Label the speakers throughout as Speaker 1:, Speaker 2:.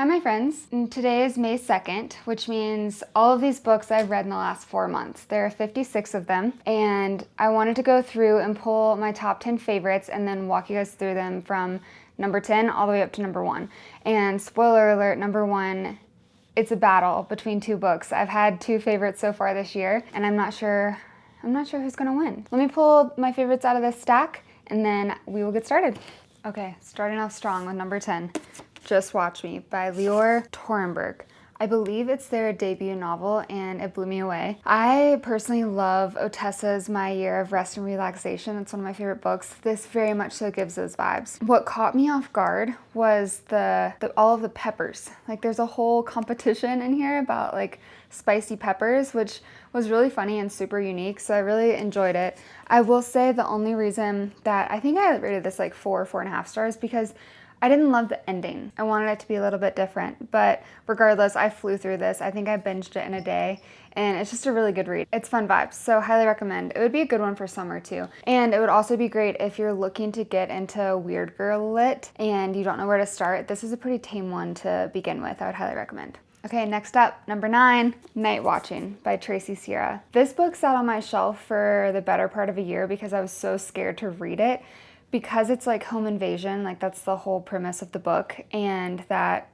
Speaker 1: Hi, my friends. Today is May 2nd, which means all of these books I've read in the last 4 months. There are 56 of them, and I wanted to go through and pull my top 10 favorites and then walk you guys through them from number 10 all the way up to number 1. And spoiler alert, number 1, it's a battle between two books. I've had 2 favorites so far this year, and I'm not sure who's gonna win. Let me pull my favorites out of this stack, and then we will get started. Okay, starting off strong with number 10. Just Watch Me by Lior Torenberg. I believe it's their debut novel and it blew me away. I personally love Otessa's My Year of Rest and Relaxation. It's one of my favorite books. This very much so gives those vibes. What caught me off guard was all of the peppers. Like there's a whole competition in here about like spicy peppers, which was really funny and super unique. So I really enjoyed it. I will say the only reason that I think I rated this like 4.5 stars because I didn't love the ending. I wanted it to be a little bit different, but regardless, I flew through this. I think I binged it in a day, and it's just a really good read. It's fun vibes, so highly recommend. It would be a good one for summer too. And it would also be great if you're looking to get into weird girl lit and you don't know where to start. This is a pretty tame one to begin with. I would highly recommend. Okay, next up, number 9, Night Watching by Tracy Sierra. This book sat on my shelf for the better part of a year because I was so scared to read it. Because it's like home invasion, like that's the whole premise of the book, and that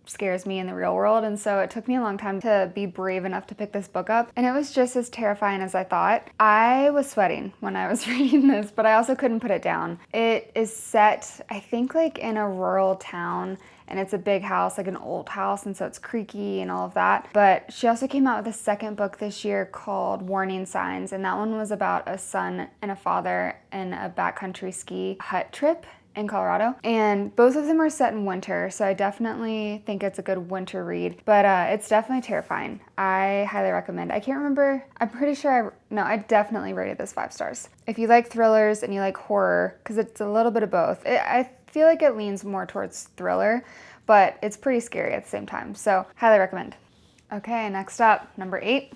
Speaker 1: scares me in the real world. And so it took me a long time to be brave enough to pick this book up, and it was just as terrifying as I thought. I was sweating when I was reading this, but I also couldn't put it down. It is set, I think, like in a rural town, and it's a big house, like an old house, and so it's creaky and all of that. But she also came out with a second book this year called Warning Signs, and that one was about a son and a father in a backcountry ski hut trip in Colorado. And both of them are set in winter, so I definitely think it's a good winter read, but it's definitely terrifying. I highly recommend. I can't remember, I'm pretty sure I definitely rated this 5 stars. If you like thrillers and you like horror, because it's a little bit of both, I feel like it leans more towards thriller, but it's pretty scary at the same time, so highly recommend. Okay, next up, number 8,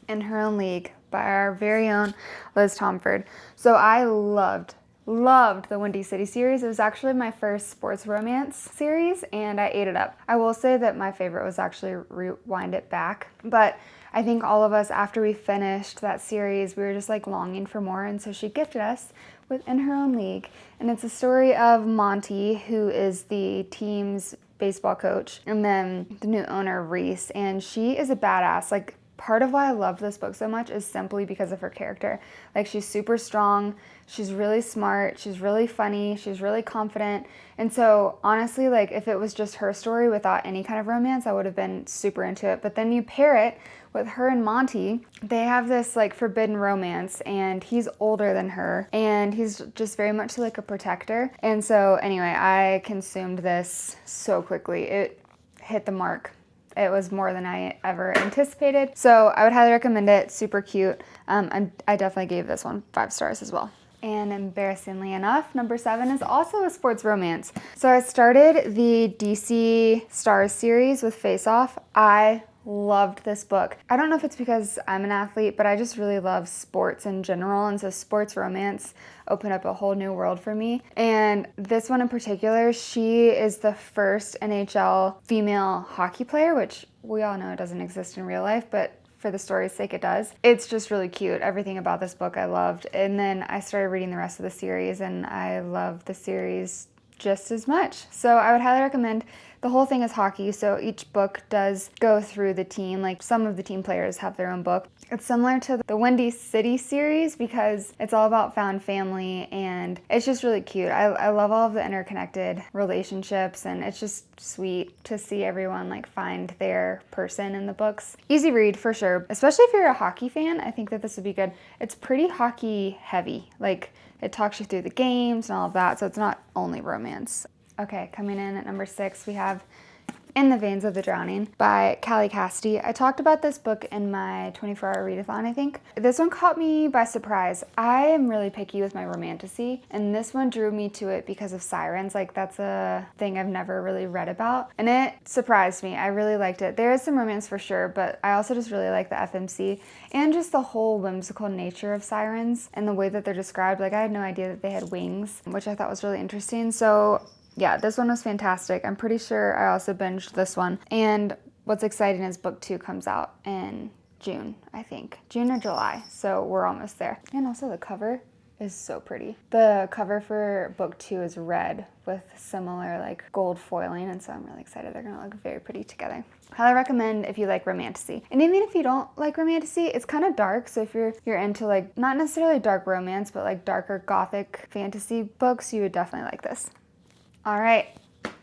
Speaker 1: In Her Own League by our very own Liz Tomford. So I loved the Windy City series. It was actually my first sports romance series, and I ate it up. I will say that my favorite was actually Rewind It Back, but I think all of us, after we finished that series, we were just like longing for more, and so she gifted us with In Her Own League. And it's a story of Monty, who is the team's baseball coach, and then the new owner, Reese, and she is a badass. Like, part of why I love this book so much is simply because of her character. Like, she's super strong, she's really smart, she's really funny, she's really confident. And so honestly, like if it was just her story without any kind of romance, I would have been super into it. But then you pair it with her and Monty, they have this like forbidden romance, and he's older than her, and he's just very much like a protector. And so anyway, I consumed this so quickly. It hit the mark. It was more than I ever anticipated. So I would highly recommend it. Super cute. And I definitely gave this one 5 stars as well. And embarrassingly enough, number 7 is also a sports romance. So I started the DC Stars series with Face Off. I loved this book. I don't know if it's because I'm an athlete, but I just really love sports in general, and so sports romance opened up a whole new world for me. And this one in particular, she is the first NHL female hockey player, which we all know doesn't exist in real life, but for the story's sake it does. It's just really cute. Everything about this book I loved. And then I started reading the rest of the series, and I love the series just as much. So I would highly recommend. The whole thing is hockey, so each book does go through the team. Like some of the team players have their own book. It's similar to the Windy City series because it's all about found family, and it's just really cute. I love all of the interconnected relationships, and it's just sweet to see everyone like find their person in the books. Easy read for sure, especially if you're a hockey fan. I think that this would be good. It's pretty hockey heavy. Like it talks you through the games and all of that, so it's not only romance. Okay, coming in at number 6, we have In the Veins of the Drowning by Callie Cassidy. I talked about this book in my 24-hour readathon, I think. This one caught me by surprise. I am really picky with my romantasy, and this one drew me to it because of sirens. Like, that's a thing I've never really read about, and it surprised me. I really liked it. There is some romance for sure, but I also just really like the FMC and just the whole whimsical nature of sirens and the way that they're described. Like, I had no idea that they had wings, which I thought was really interesting. So Yeah, this one was fantastic. I'm pretty sure I also binged this one. And what's exciting is book 2 comes out in June, I think. June or July, so we're almost there. And also the cover is so pretty. The cover for book 2 is red with similar like gold foiling, and so I'm really excited. They're gonna look very pretty together. Highly recommend if you like romantasy. And even if you don't like romantasy, it's kind of dark, so if you're into like, not necessarily dark romance, but like darker gothic fantasy books, you would definitely like this. All right,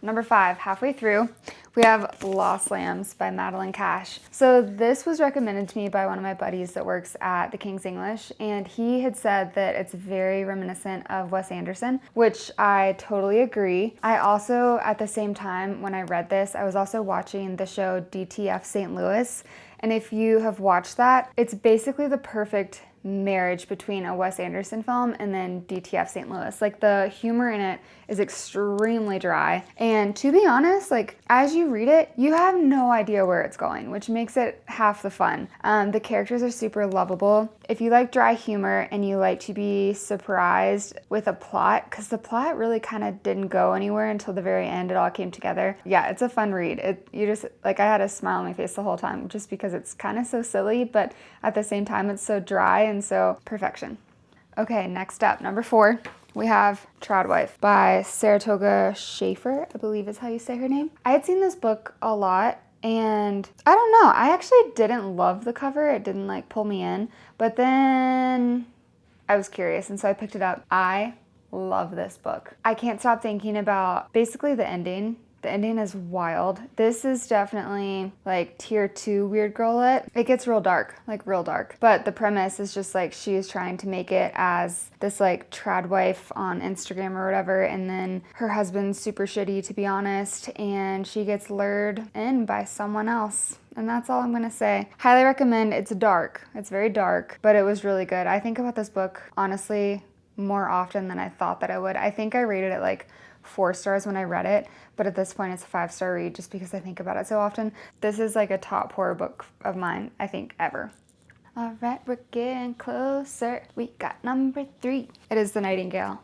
Speaker 1: number 5, halfway through, we have Lost Lambs by Madeline Cash. So this was recommended to me by one of my buddies that works at the King's English, and he had said that it's very reminiscent of Wes Anderson, which I totally agree. I also, at the same time, when I read this, I was also watching the show DTF St. Louis, and if you have watched that, it's basically the perfect marriage between a Wes Anderson film and then DTF St. Louis. Like, the humor in it is extremely dry, and to be honest, like, as you read it, you have no idea where it's going, which makes it half the fun. The characters are super lovable. If you like dry humor and you like to be surprised with a plot, because the plot really kind of didn't go anywhere until the very end, it all came together. Yeah, it's a fun read. You just, like, I had a smile on my face the whole time just because it's kind of so silly, but at the same time it's so dry, and so perfection. Okay, next up, number 4, we have Tradwife by Saratoga Schaefer, I believe is how you say her name. I had seen this book a lot, and I don't know, I actually didn't love the cover. It didn't like pull me in, but then I was curious, and so I picked it up. I love this book. I can't stop thinking about basically the ending. The ending is wild. This is definitely like tier 2 weird girl lit. It gets real dark, like real dark. But the premise is just like she's trying to make it as this like trad wife on Instagram or whatever, and then her husband's super shitty, to be honest, and she gets lured in by someone else. And that's all I'm gonna say. Highly recommend. It's dark. It's very dark, but it was really good. I think about this book, honestly, more often than I thought that I would. I think I rated it like 4 stars when I read it, but at this point it's a 5-star read just because I think about it so often. This is like a top horror book of mine, I think, ever. All right, we're getting closer. We got number 3. It is The Nightingale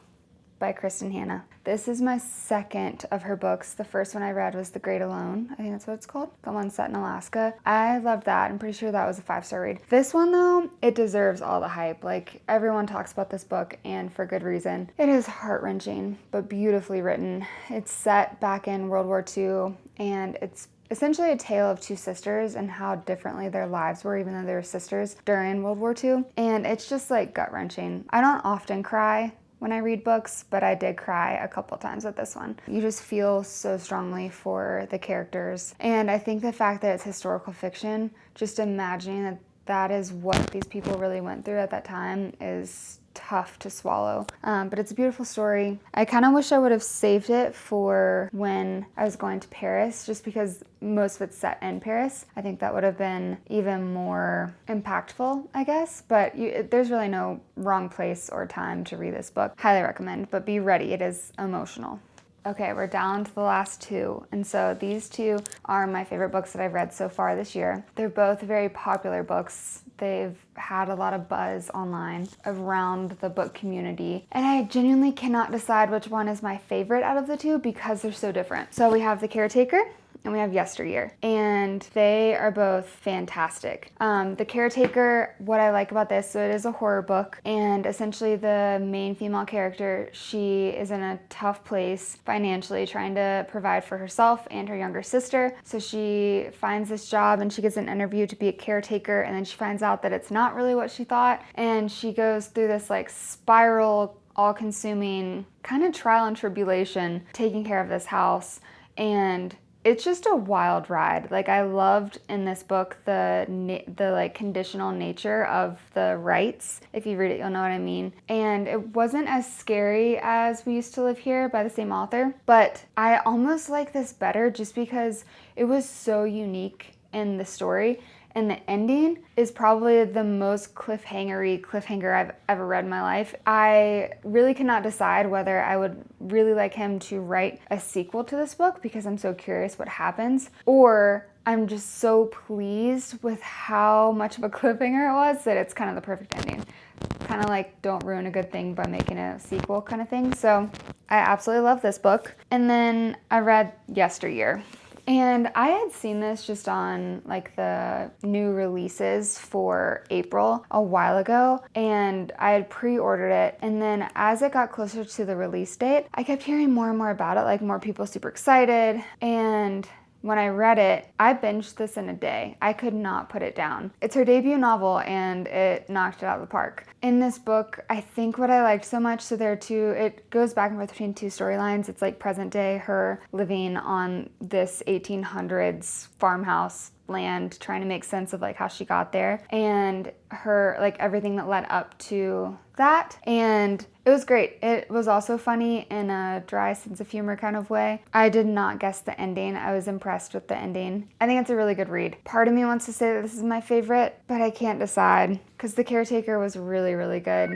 Speaker 1: by Kristen Hanna. This is my second of her books. The first one I read was The Great Alone. I think that's what it's called. The one set in Alaska. I loved that. I'm pretty sure that was a 5-star read. This one though, it deserves all the hype. Like, everyone talks about this book, and for good reason. It is heart-wrenching, but beautifully written. It's set back in World War II, and it's essentially a tale of 2 sisters and how differently their lives were, even though they were sisters, during World War II. And it's just like gut-wrenching. I don't often cry when I read books, but I did cry a couple times with this one. You just feel so strongly for the characters. And I think the fact that it's historical fiction, just imagining that that is what these people really went through at that time is tough to swallow. But it's a beautiful story. I kind of wish I would have saved it for when I was going to Paris, just because most of it's set in Paris. I think that would have been even more impactful, I guess. But there's really no wrong place or time to read this book. Highly recommend, but be ready. It is emotional. Okay, we're down to the last 2, and so these 2 are my favorite books that I've read so far this year. They're both very popular books. They've had a lot of buzz online around the book community, and I genuinely cannot decide which one is my favorite out of the 2 because they're so different. So we have The Caretaker and we have Yesteryear, and they are both fantastic. The Caretaker, what I like about this, so it is a horror book, and essentially the main female character, she is in a tough place financially, trying to provide for herself and her younger sister. So she finds this job and she gets an interview to be a caretaker, and then she finds out that it's not really what she thought, and she goes through this like spiral, all-consuming kind of trial and tribulation taking care of this house. And it's just a wild ride. Like, I loved in this book the like conditional nature of the rights. If you read it, you'll know what I mean. And it wasn't as scary as We Used to Live Here by the same author, but I almost like this better just because it was so unique in the story. And the ending is probably the most cliffhanger I've ever read in my life. I really cannot decide whether I would really like him to write a sequel to this book because I'm so curious what happens, or I'm just so pleased with how much of a cliffhanger it was that it's kind of the perfect ending. Kind of like don't ruin a good thing by making a sequel kind of thing. So I absolutely love this book. And then I read Yesteryear. And I had seen this just on like the new releases for April a while ago, and I had pre-ordered it. And then as it got closer to the release date, I kept hearing more and more about it, like more people super excited. And when I read it, I binged this in a day. I could not put it down. It's her debut novel and it knocked it out of the park. In this book, I think what I liked so much, so there are it goes back and forth between two storylines. It's like present day, her living on this 1800s farmhouse land, trying to make sense of like how she got there, and her like everything that led up to that. And it was great. It was also funny in a dry sense of humor kind of way. I did not guess the ending. I was impressed with the ending. I think it's a really good read. Part of me wants to say that this is my favorite, but I can't decide because The Caretaker was really, really good.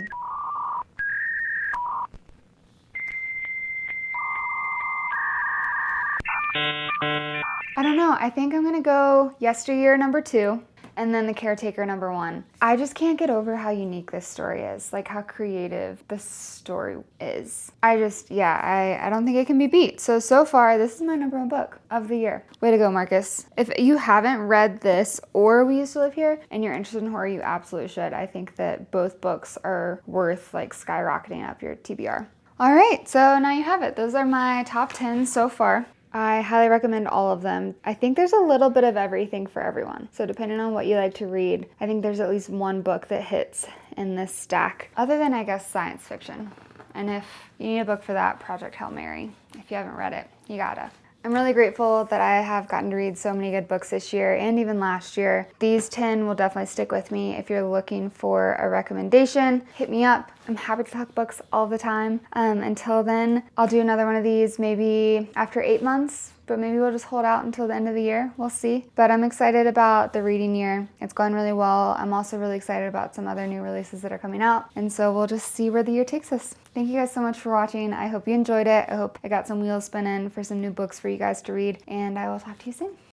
Speaker 1: I don't know. I think I'm gonna go Yesteryear number 2 and then The Caretaker number 1. I just can't get over how unique this story is, like how creative this story is. I don't think it can be beat. So far, this is my number 1 book of the year. Way to go, Marcus. If you haven't read this or We Used to Live Here and you're interested in horror, you absolutely should. I think that both books are worth like skyrocketing up your TBR. All right, so now you have it. Those are my top 10 so far. I highly recommend all of them. I think there's a little bit of everything for everyone. So depending on what you like to read, I think there's at least one book that hits in this stack, other than I guess science fiction. And if you need a book for that, Project Hail Mary. If you haven't read it, you gotta. I'm really grateful that I have gotten to read so many good books this year and even last year. These 10 will definitely stick with me. If you're looking for a recommendation, hit me up. I'm happy to talk books all the time. Until then, I'll do another one of these maybe after 8 months, but maybe we'll just hold out until the end of the year. We'll see. But I'm excited about the reading year. It's going really well. I'm also really excited about some other new releases that are coming out. And so we'll just see where the year takes us. Thank you guys so much for watching. I hope you enjoyed it. I hope I got some wheels spinning for some new books for you guys to read. And I will talk to you soon.